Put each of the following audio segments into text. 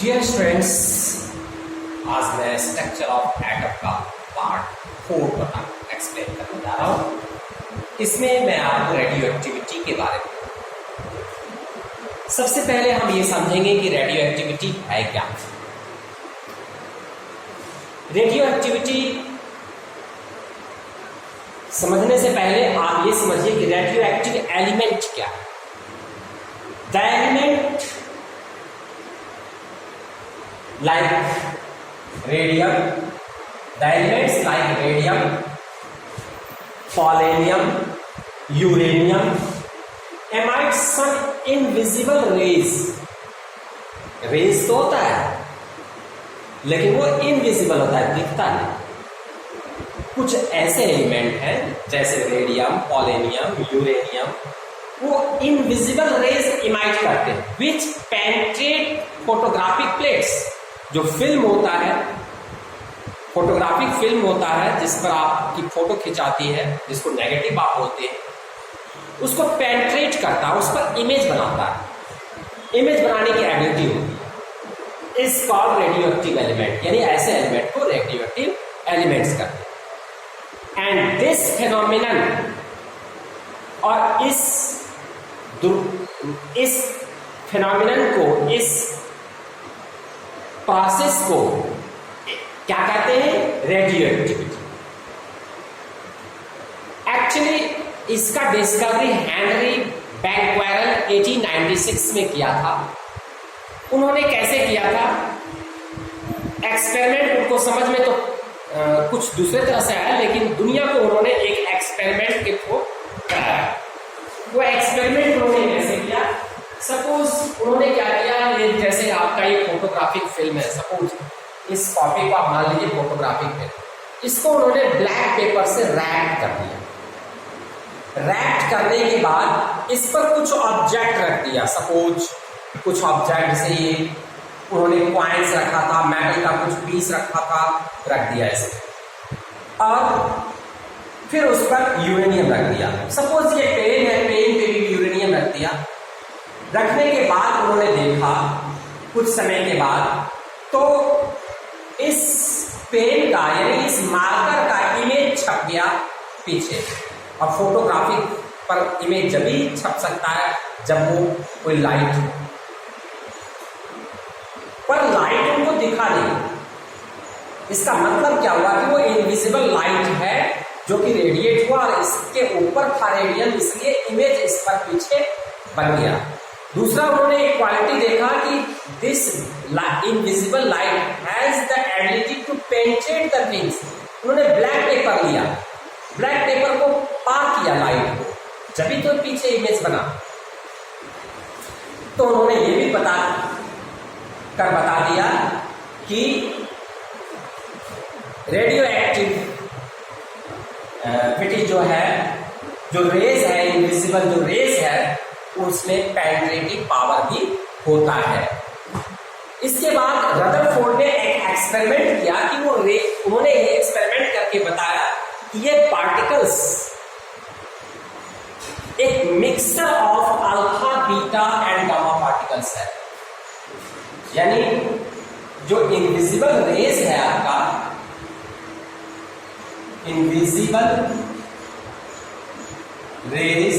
Dear students, आज मैं structure of atom का पार्ट 4 एक्सप्लेन करने जा रहा हूँ। इसमें मैं आपको रेडियो एक्टिविटी के बारे में सबसे पहले हम ये समझेंगे कि रेडियो एक्टिविटी है क्या। रेडियो एक्टिविटी समझने से पहले आप ये समझिए कि रेडियो एक्टिव एलिमेंट क्या है। The element like radium, the elements like radium, polonium, uranium emit some invisible rays। Rays तो होता है लेकिन वो इनविजिबल होता है, दिखता नहीं। कुछ ऐसे एलिमेंट हैं जैसे रेडियम, पोलोनियम, यूरेनियम, वो इनविजिबल रेज इमाइट करते हैं विच पेनिट्रेट फोटोग्राफिक प्लेट्स। जो फिल्म होता है, फोटोग्राफिक फिल्म होता है जिस पर आपकी फोटो खिंचाती है, जिसको नेगेटिव आप बोलते हैं, उसको पेनिट्रेट करता है, उस पर इमेज बनाता है। इमेज बनाने की एबिलिटी होती है, इस कॉल्ड रेडियो एक्टिव एलिमेंट, यानी ऐसे एलिमेंट को रेडियो एक्टिव एलिमेंट्स कहते हैं। एंड दिस फेनोमिनन, और इस फेनोमिनन को, इस प्रोसेस को क्या कहते हैं? Radio activity. एक्चुअली इसका डिस्कवरी हेनरी बैक्वेरेल 1896 में किया था। उन्होंने कैसे किया था? एक्सपेरिमेंट उनको समझ में तो कुछ दूसरे तरह से आया, लेकिन दुनिया को उन्होंने एक एक्सपेरिमेंट के थ्रू कराया। वो एक्सपेरिमेंट उन्होंने कैसे किया? सपोज उन्होंने क्या किया, ये जैसे आपका ये फोटोग्राफिक फिल्म है, सपोज इस कॉपी को आप मान लीजिए फोटोग्राफिक फिल्म, इसको उन्होंने ब्लैक पेपर से रैप कर दिया। रैप करने के बाद इस पर कुछ ऑब्जेक्ट रख दिया, सपोज कुछ ऑब्जेक्ट जैसे ये उन्होंने कॉइन्स रखा था, मेटल का कुछ पीस रखा था, रख दिया इसे, और फिर उस पर यूरेनियम रख दिया। सपोज ये पेन है, पेन पे भी यूरेनियम रख दिया। रखने के बाद उन्होंने देखा कुछ समय के बाद, तो इस पेन का यानी इस मार्कर का इमेज छप गया पीछे। और फोटोग्राफिक पर इमेज जब भी छप सकता है जब वो कोई लाइट हो, पर लाइट उनको दिखा नहीं। इसका मतलब क्या हुआ कि वो इनविजिबल लाइट है जो कि रेडिएट हुआ, और इसके ऊपर था रेडियम, इसलिए इमेज इस पर पीछे बन गया। दूसरा उन्होंने एक क्वालिटी देखा कि this invisible light has the ability to penetrate the things. उन्होंने ब्लैक पेपर लिया, ब्लैक पेपर को पार किया लाइट को, जब तो पीछे इमेज बना। तो उन्होंने ये भी बता दिया कि रेडियो एक्टिविटी जो है, जो रेज है, इनविजिबल जो रेज है, उसमें पेनिट्रेटिंग पावर भी होता है। इसके बाद रदरफोर्ड ने एक एक्सपेरिमेंट किया कि उन्होंने ये एक्सपेरिमेंट करके बताया कि ये पार्टिकल्स एक mixture of alpha, beta and gamma particles है। यानी जो इनविजिबल रेज है आपका, इनविजिबल रेज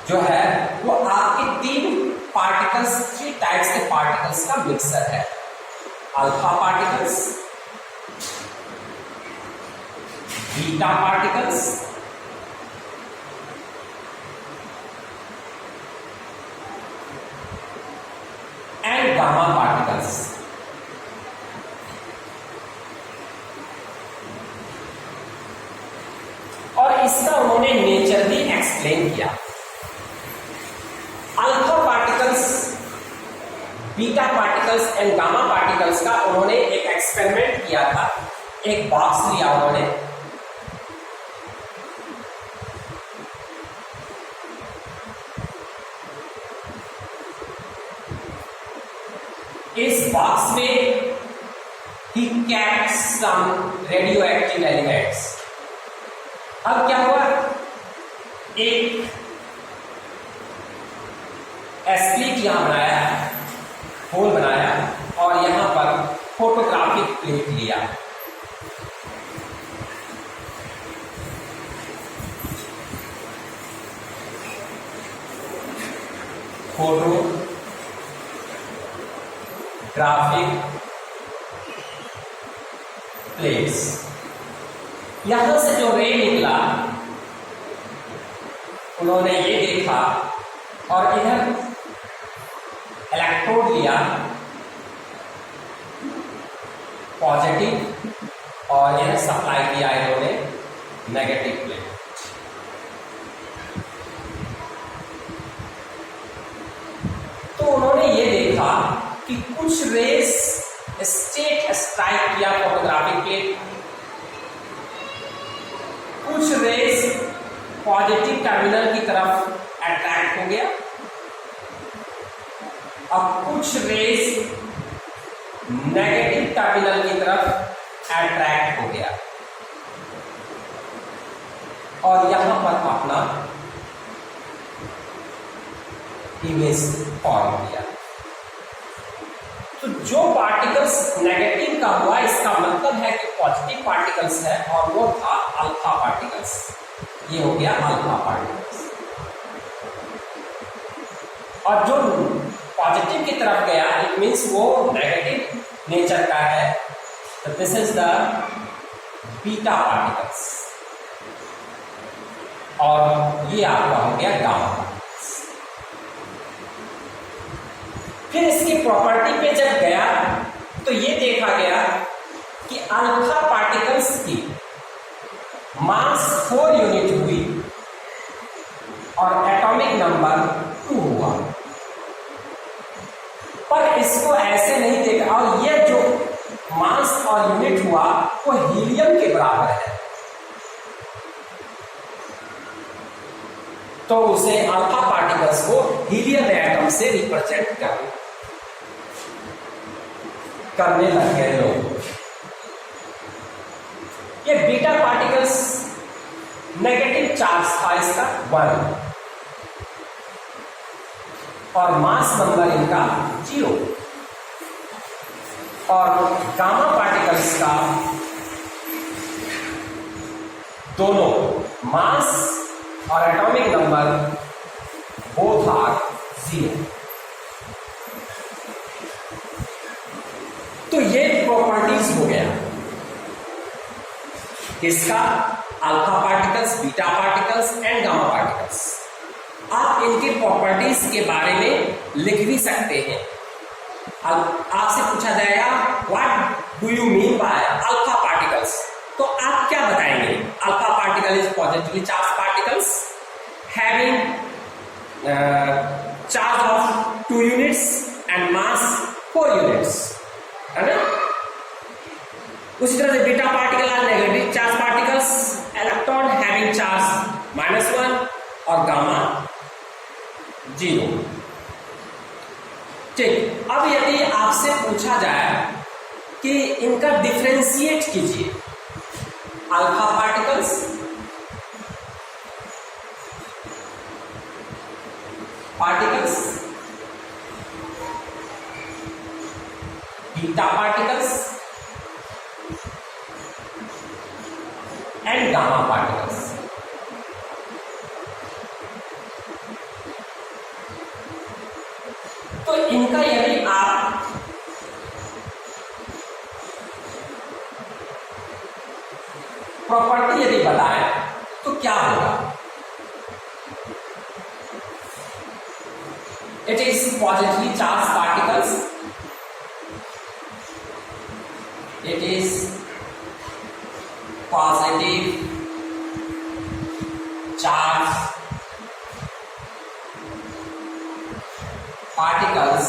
जो है वो आपके थ्री टाइप्स के पार्टिकल्स का मिक्सर है। Alpha particles, beta particles and gamma particles. और इसका उन्होंने नेचर भी एक्सप्लेन किया। Alpha particles, beta particles and gamma particles का उन्होंने एक एक्सपेरिमेंट किया था। एक बॉक्स लिया उन्होंने, इस बॉक्स में he kept some radioactive elements। अब क्या हुआ, एक स्प्लिट यहां बनाया, होल बनाया और यहां पर फोटोग्राफिक प्लेट लिया। फोटोग्राफिक प्लेट्स, यहां से जो रे निकला उन्होंने ये देखा और इधर इलेक्ट्रोड लिया पॉजिटिव और यह सप्लाई किया इन्होंने नेगेटिव प्लेट। तो उन्होंने ये देखा कि कुछ रेस स्टेट स्ट्राइक किया फोटोग्राफिक प्लेट, कुछ रेस पॉजिटिव टर्मिनल की तरफ अट्रैक्ट हो गया और कुछ रेस नेगेटिव टर्मिनल की तरफ अट्रैक्ट हो गया और यहां पर अपना इमेज फॉर्म किया। तो जो पार्टिकल्स नेगेटिव का हुआ इसका मतलब है कि पॉजिटिव पार्टिकल्स है और वो था अल्फा पार्टिकल्स। ये हो गया अल्फा पार्टिकल्स। और जो पॉजिटिव की तरफ गया इट मीन्स वो नेगेटिव नेचर का है। तो this is the beta particles और ये आपका हो गया गामा पार्टिकल्स। फिर इसकी प्रॉपर्टी पे जब गया तो ये देखा गया कि अल्फा पार्टिकल्स की मास 4 यूनिट हुई और एटॉमिक नंबर 2 हुआ, पर इसको ऐसे नहीं देखा और ये जो मास और यूनिट हुआ वो हीलियम के बराबर है, तो उसे अल्फा पार्टिकल्स को हीलियम एटम से रिप्रेजेंट करने लग गए लोग। ये बीटा पार्टिकल्स नेगेटिव चार्ज था इसका 1 और मास नंबर इनका 0 और गामा पार्टिकल्स का दोनों मास और एटॉमिक नंबर बोथ आर 0। तो ये प्रॉपर्टीज हो गया किसका, alpha particles, beta particles and gamma particles. आप इनके प्रॉपर्टीज के बारे में लिख भी सकते हैं। अब आपसे पूछा जाएगा what do you mean by alpha particles, तो आप क्या बताएंगे? Alpha particle is positively charge particles having charge of 2 units and mass 4 units, है ना। उसी तरह से beta particle are negative charge particles, electron having charge -1 और गामा 0। ठीक, अब यदि आपसे पूछा जाए कि इनका डिफरेंशिएट कीजिए, alpha particles beta particles and gamma particles. तो इनका यदि आप प्रॉपर्टी यदि बताएं तो क्या होगा? It is positively charge particles, it is positive charge particles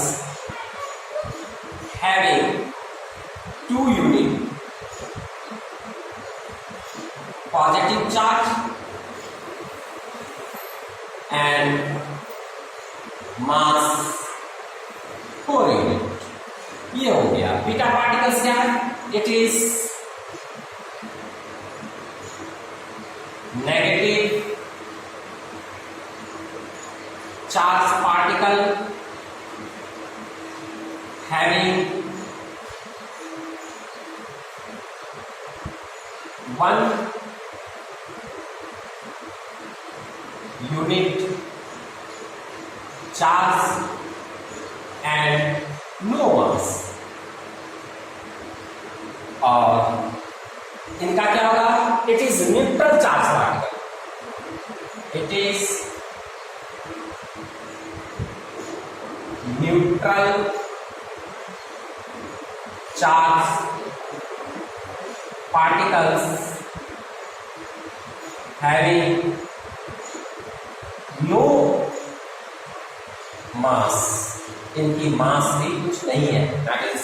having 2 unit positive charge and mass 4 unit। ये हो गया। बीटा पार्टिकल्स क्या है? It is negative charged particle having 1 unit charge and no mass। और इनका क्या होगा? It is neutral charge particle, it is neutral charge particles having no mass, इनकी मास भी कुछ नहीं है, मैग्नेटिक।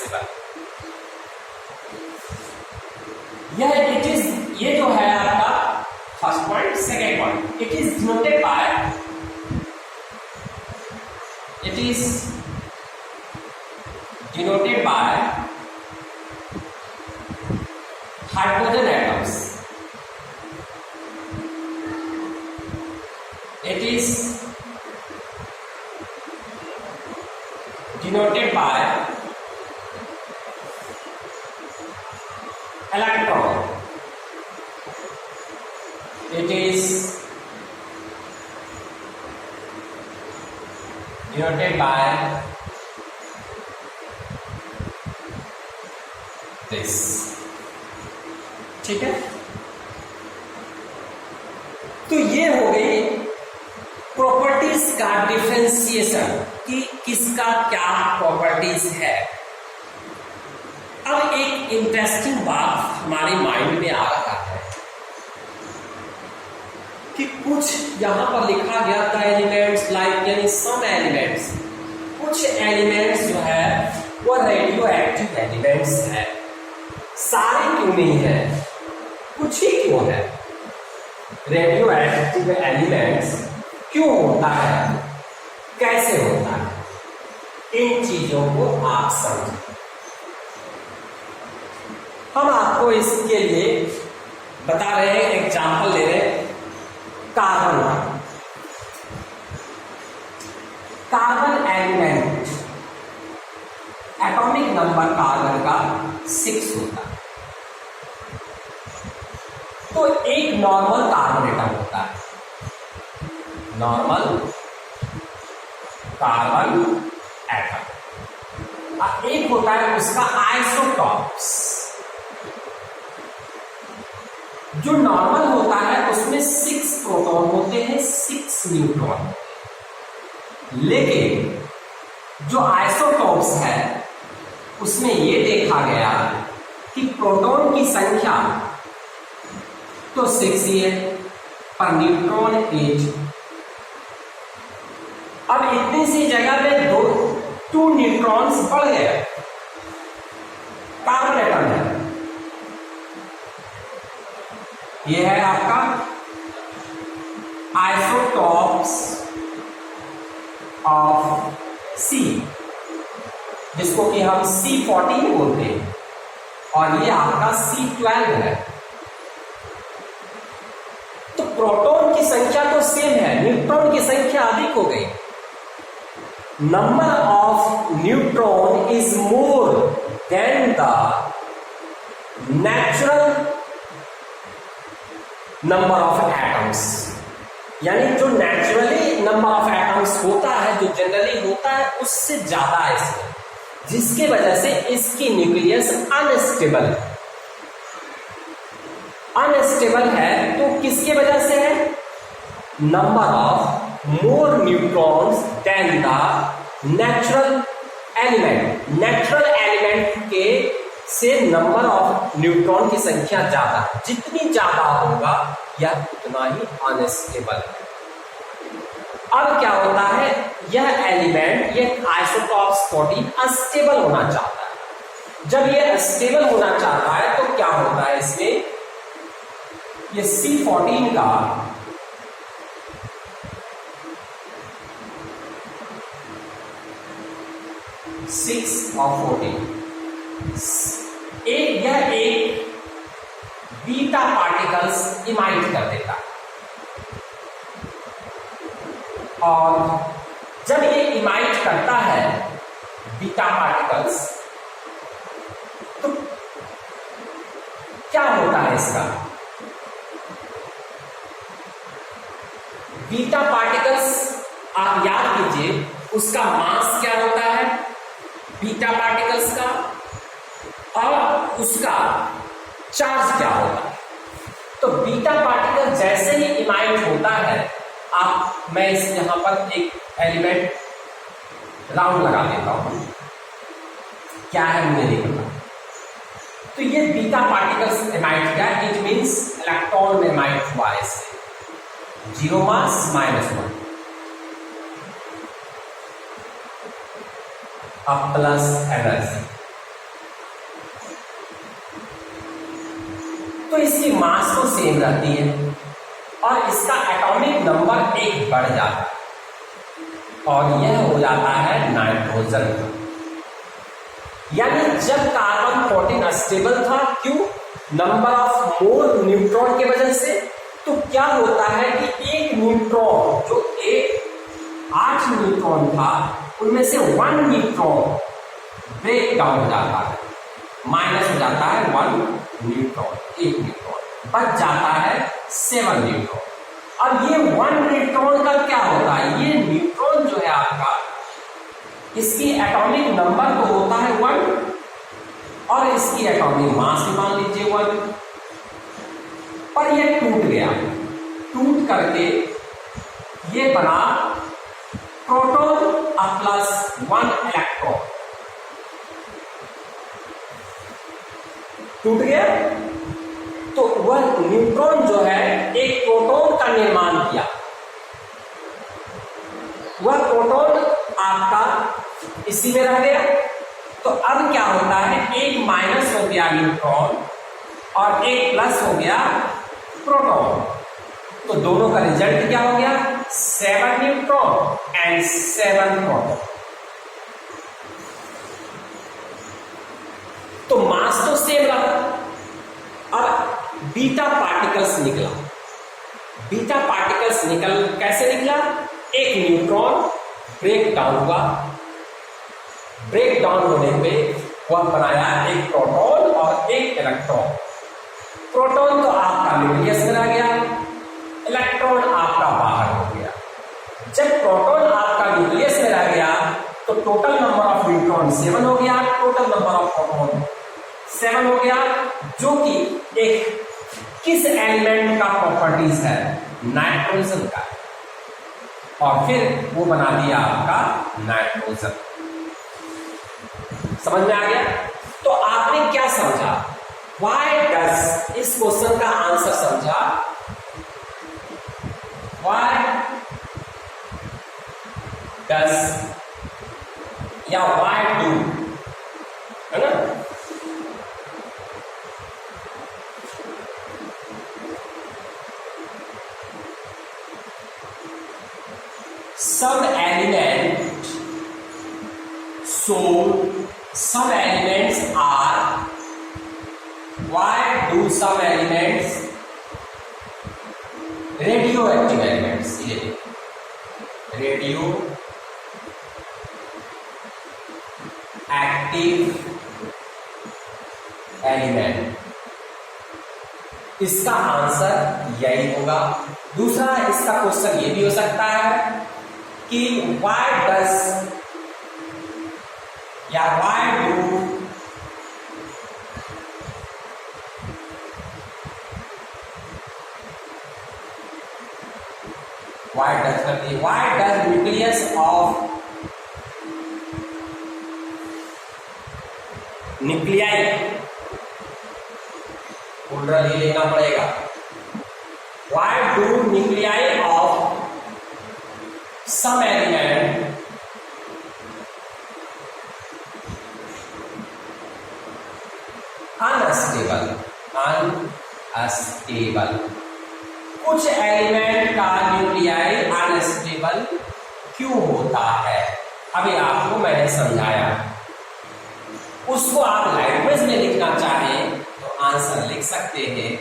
यह इट इज, ये जो है आपका first point. Second point, it is denoted by, it is denoted by hydrogen atoms, it is denoted by electron, it is denoted by this। ठीक है, तो ये हो गई प्रॉपर्टीज का डिफरेंशिएशन कि किसका क्या प्रॉपर्टीज है। अब एक इंटरेस्टिंग बात हमारे माइंड में आ रहा है कि कुछ यहां पर लिखा गया था एलिमेंट्स लाइक, यानी सम एलिमेंट्स, कुछ एलिमेंट्स जो है वो रेडियो एक्टिव एलिमेंट्स है। सारे क्यों नहीं है, कुछ ही क्यों है। रेडियो एक्टिव एलिमेंट्स क्यों होता है, कैसे होता है, इन चीजों को आप समझें। हम आपको इसके लिए बता रहे हैं, एग्जाम्पल ले रहे हैं कार्बन का। Carbon element, atomic number carbon का 6 होता है। तो एक नॉर्मल कार्बन एटम होता है, नॉर्मल कार्बन एटम, एक होता है उसका आइसोटॉप्स। जो नॉर्मल होता है उसमें 6 प्रोटॉन होते हैं, 6 न्यूट्रॉन। लेकिन जो आइसोटॉप्स है उसमें ये देखा गया कि प्रोटॉन की संख्या तो 6 ही है, पर न्यूट्रॉन 8। अब इतनी सी जगह में 2 न्यूट्रॉन्स बढ़ गए, कार्बन एटम है। यह है आपका आइसोटॉप्स ऑफ सी, जिसको कि हम C14 बोलते हैं, और ये आपका C12 है। तो प्रोटॉन की संख्या तो सेम है, न्यूट्रॉन की संख्या अधिक हो गई। Number of neutron is more than the natural number of atoms, यानी जो नेचुरली नंबर ऑफ एटम्स होता है, जो जनरली होता है, उससे ज्यादा है इसमें, जिसके वजह से इसकी न्यूक्लियस अनस्टेबल है। तो किसके वजह से है? Number of more neutrons than the natural element के से नंबर ऑफ न्यूट्रॉन की संख्या ज्यादा है। जितनी ज्यादा होगा यह उतना ही अनस्टेबल है। अब क्या होता है, यह एलिमेंट, यह आइसोटॉप्स 14 अस्टेबल होना चाहता है। जब यह अस्टेबल होना चाहता है तो क्या होता है इसमें, ये C14 का सिक्स और 14 एक बीटा पार्टिकल्स इमाइट कर देता, और जब ये इमाइट करता है बीटा पार्टिकल्स, तो क्या होता है इसका? बीटा पार्टिकल्स आप याद कीजिए, उसका मास क्या होता है बीटा पार्टिकल्स का, और उसका चार्ज क्या होता है। तो बीटा पार्टिकल जैसे ही इमाइट होता है, मैं इस यहां पर एक एलिमेंट राउंड लगा देता हूं, क्या है मुझे नहीं पता। तो ये बीटा पार्टिकल्स इमाइट किया, इट मींस इलेक्ट्रॉन में इमाइट हुआ है इससे, 0 मास -1 अब प्लस एनर्जी। तो इसकी मास तो सेम रहती है और इसका एटॉमिक नंबर 1 बढ़ जाता है और यह हो जाता है नाइट्रोजन का। यानी जब कार्बन 14 अस्टेबल था, क्यों? नंबर ऑफ मोल न्यूट्रॉन की वजह से। तो क्या होता है कि एक न्यूट्रॉन जो 8 न्यूट्रॉन था, उनमें से 1 न्यूट्रॉन ब्रेक डाउन हो जाता है, माइनस हो जाता है 1 न्यूट्रॉन, 1 न्यूट्रॉन बच जाता है 7 न्यूट्रॉन। अब ये 1 न्यूट्रॉन का क्या होता है? ये न्यूट्रॉन जो है आपका, इसकी एटॉमिक नंबर तो होता है 1 और इसकी एटॉमिक मास भी मान लीजिए 1, पर ये टूट गया, टूट करके ये बना प्रोटॉन प्लस 1 इलेक्ट्रॉन, टूट गया। तो वह न्यूट्रॉन जो है एक प्रोटॉन का निर्माण किया, वह प्रोटॉन आपका इसी में रह गया। तो अब क्या होता है, एक माइनस हो गया न्यूट्रॉन और एक प्लस हो गया प्रोटॉन, तो दोनों का रिजल्ट क्या हो गया? 7 न्यूट्रॉन एंड 7 प्रोटॉन। तो मास तो सेम रहा। अब बीटा पार्टिकल्स निकला, बीटा पार्टिकल्स कैसे निकला? एक न्यूट्रॉन ब्रेक डाउन हुआ, ब्रेक डाउन होने पे वह बनाया एक प्रोटॉन और एक इलेक्ट्रॉन। प्रोटॉन तो आपका न्यूक्लियस में रह गया, इलेक्ट्रॉन आपका बाहर हो गया। जब प्रोटॉन आपका न्यूक्लियस में रह गया, तो टोटल नंबर ऑफ न्यूट्रॉन 7 हो गया, टोटल नंबर ऑफ प्रोटॉन 7 हो गया, जो कि एक किस एलिमेंट का प्रॉपर्टीज है? नाइट्रोजन का। और फिर वो बना दिया आपका नाइट्रोजन। समझ में आ गया? तो आपने क्या समझा? व्हाई डज, इस क्वेश्चन का आंसर समझा, व्हाई डज या व्हाई डू, है ना? some element, so some elements are, why do some elements, radioactive elements, ये रेडियो एक्टिव एलिमेंट, इसका आंसर यही होगा। दूसरा इसका क्वेश्चन ये भी हो सकता है कि why does या why do why does nucleus of nuclei, पूरा ले लेना पड़ेगा, why do nuclei of some element unstable, कुछ एलिमेंट का न्यूक्लियाई अनस्टेबल क्यों होता है? अभी आपको मैंने समझाया, उसको आप लैंग्वेज में लिखना चाहें तो आंसर लिख सकते हैं।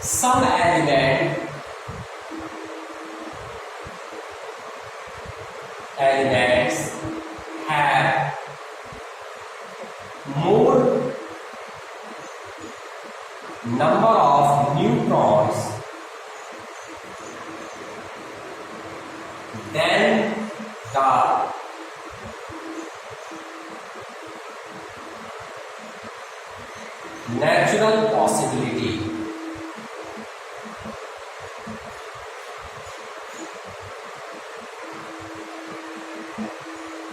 some elements have more number of neutrons than the natural possibility.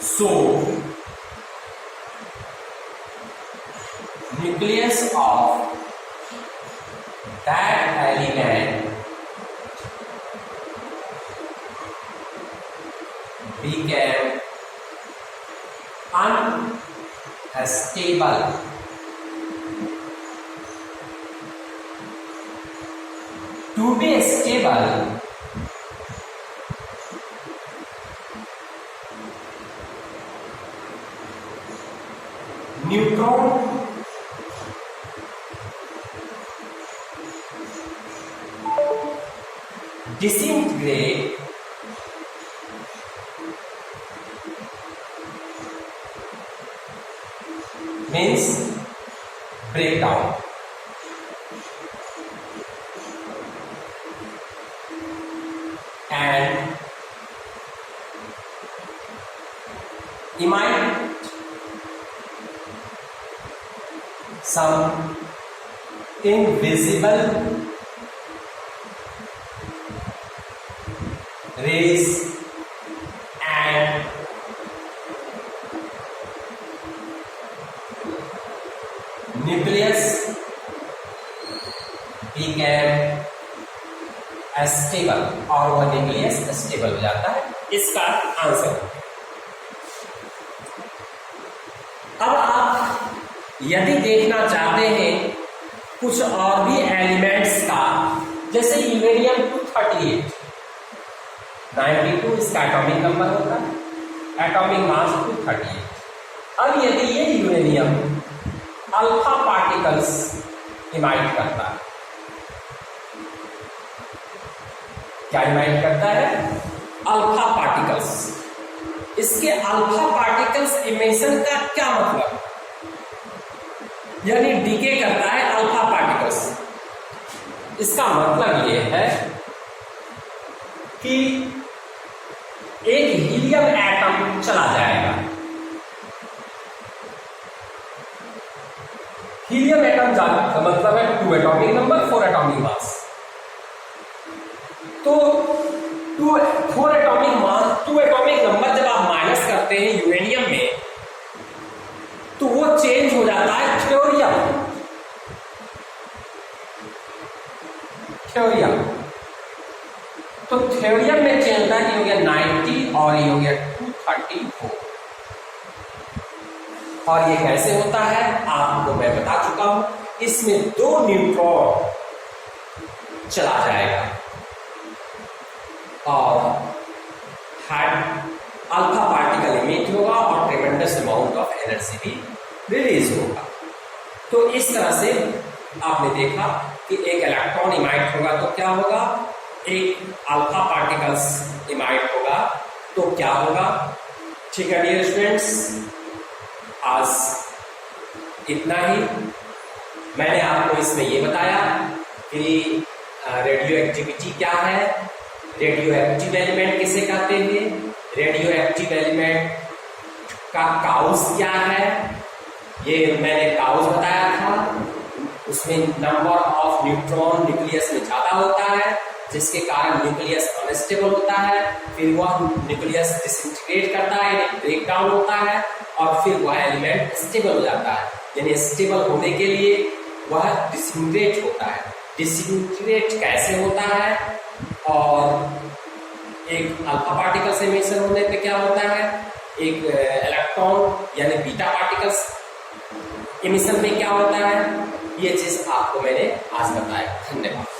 So, nucleus of that element became unstable. To be stable, neutron disintegrate means breakdown. And emit some invisible rays and nucleus became stable और वह nucleus stable हो जाता है। इसका answer. अब आप यदि देखना चाहते हैं कुछ और भी एलिमेंट्स का, जैसे यूरेनियम 238 92 इसका एटॉमिक नंबर होता है, एटॉमिक मास 238। अब यदि ये यूरेनियम अल्फा पार्टिकल्स इमाइट करता है, क्या इमाइट करता है? Alpha particles. इसके अल्फा पार्टिकल्स इमिशन का क्या मतलब? यानी डीके करता है अल्फा पार्टिकल्स। इसका मतलब यह है कि एक हीलियम एटम चला जाएगा। हीलियम एटम का मतलब है 2 एटॉमिक नंबर 4 एटॉमिक मास। तो 2 एटॉमिक नंबर जब आप माइनस करते हैं यूरेनियम में, तो वो चेंज हो जाता है थ्योरियम। तो थ्योरियम में चेंज होता है कि हो गया 90 और ये हो गया 234। और ये कैसे होता है आपको मैं बता चुका हूं। इसमें 2 न्यूट्रॉन चला जाएगा और अल्फा पार्टिकल इमिट होगा और ट्रेमेंडस अमाउंट ऑफ एनर्जी भी रिलीज होगा। तो इस तरह से आपने देखा कि एक इलेक्ट्रॉन इमाइट होगा तो क्या होगा, एक अल्फा पार्टिकल्स इमाइट होगा तो क्या होगा। ठीक है डियर स्टूडेंट्स, आज इतना ही। मैंने आपको इसमें ये बताया कि रेडियो एक्टिविटी क्या है, रेडियो एक्टिव एलिमेंट किसे कहते हैं, रेडियो एक्टिव एलिमेंट का काउज क्या है, ये मैंने काउज बताया था। उसमें नंबर ऑफ न्यूट्रॉन न्यूक्लियस में ज्यादा होता है, जिसके कारण न्यूक्लियस अनस्टेबल होता है, फिर वह न्यूक्लियस डिसइंटीग्रेट करता है, ब्रेकडाउन होता है और फिर वह एलिमेंट स्टेबल हो जाता है। यानी स्टेबल होने के लिए वह डिसइंटीग्रेट होता है। डिसइंटीग्रेट कैसे होता है, और एक अल्फा पार्टिकल से इमिशन होने पे क्या होता है, एक इलेक्ट्रॉन यानी बीटा पार्टिकल्स इमिशन में क्या होता है, ये चीज आपको मैंने आज बताया। धन्यवाद।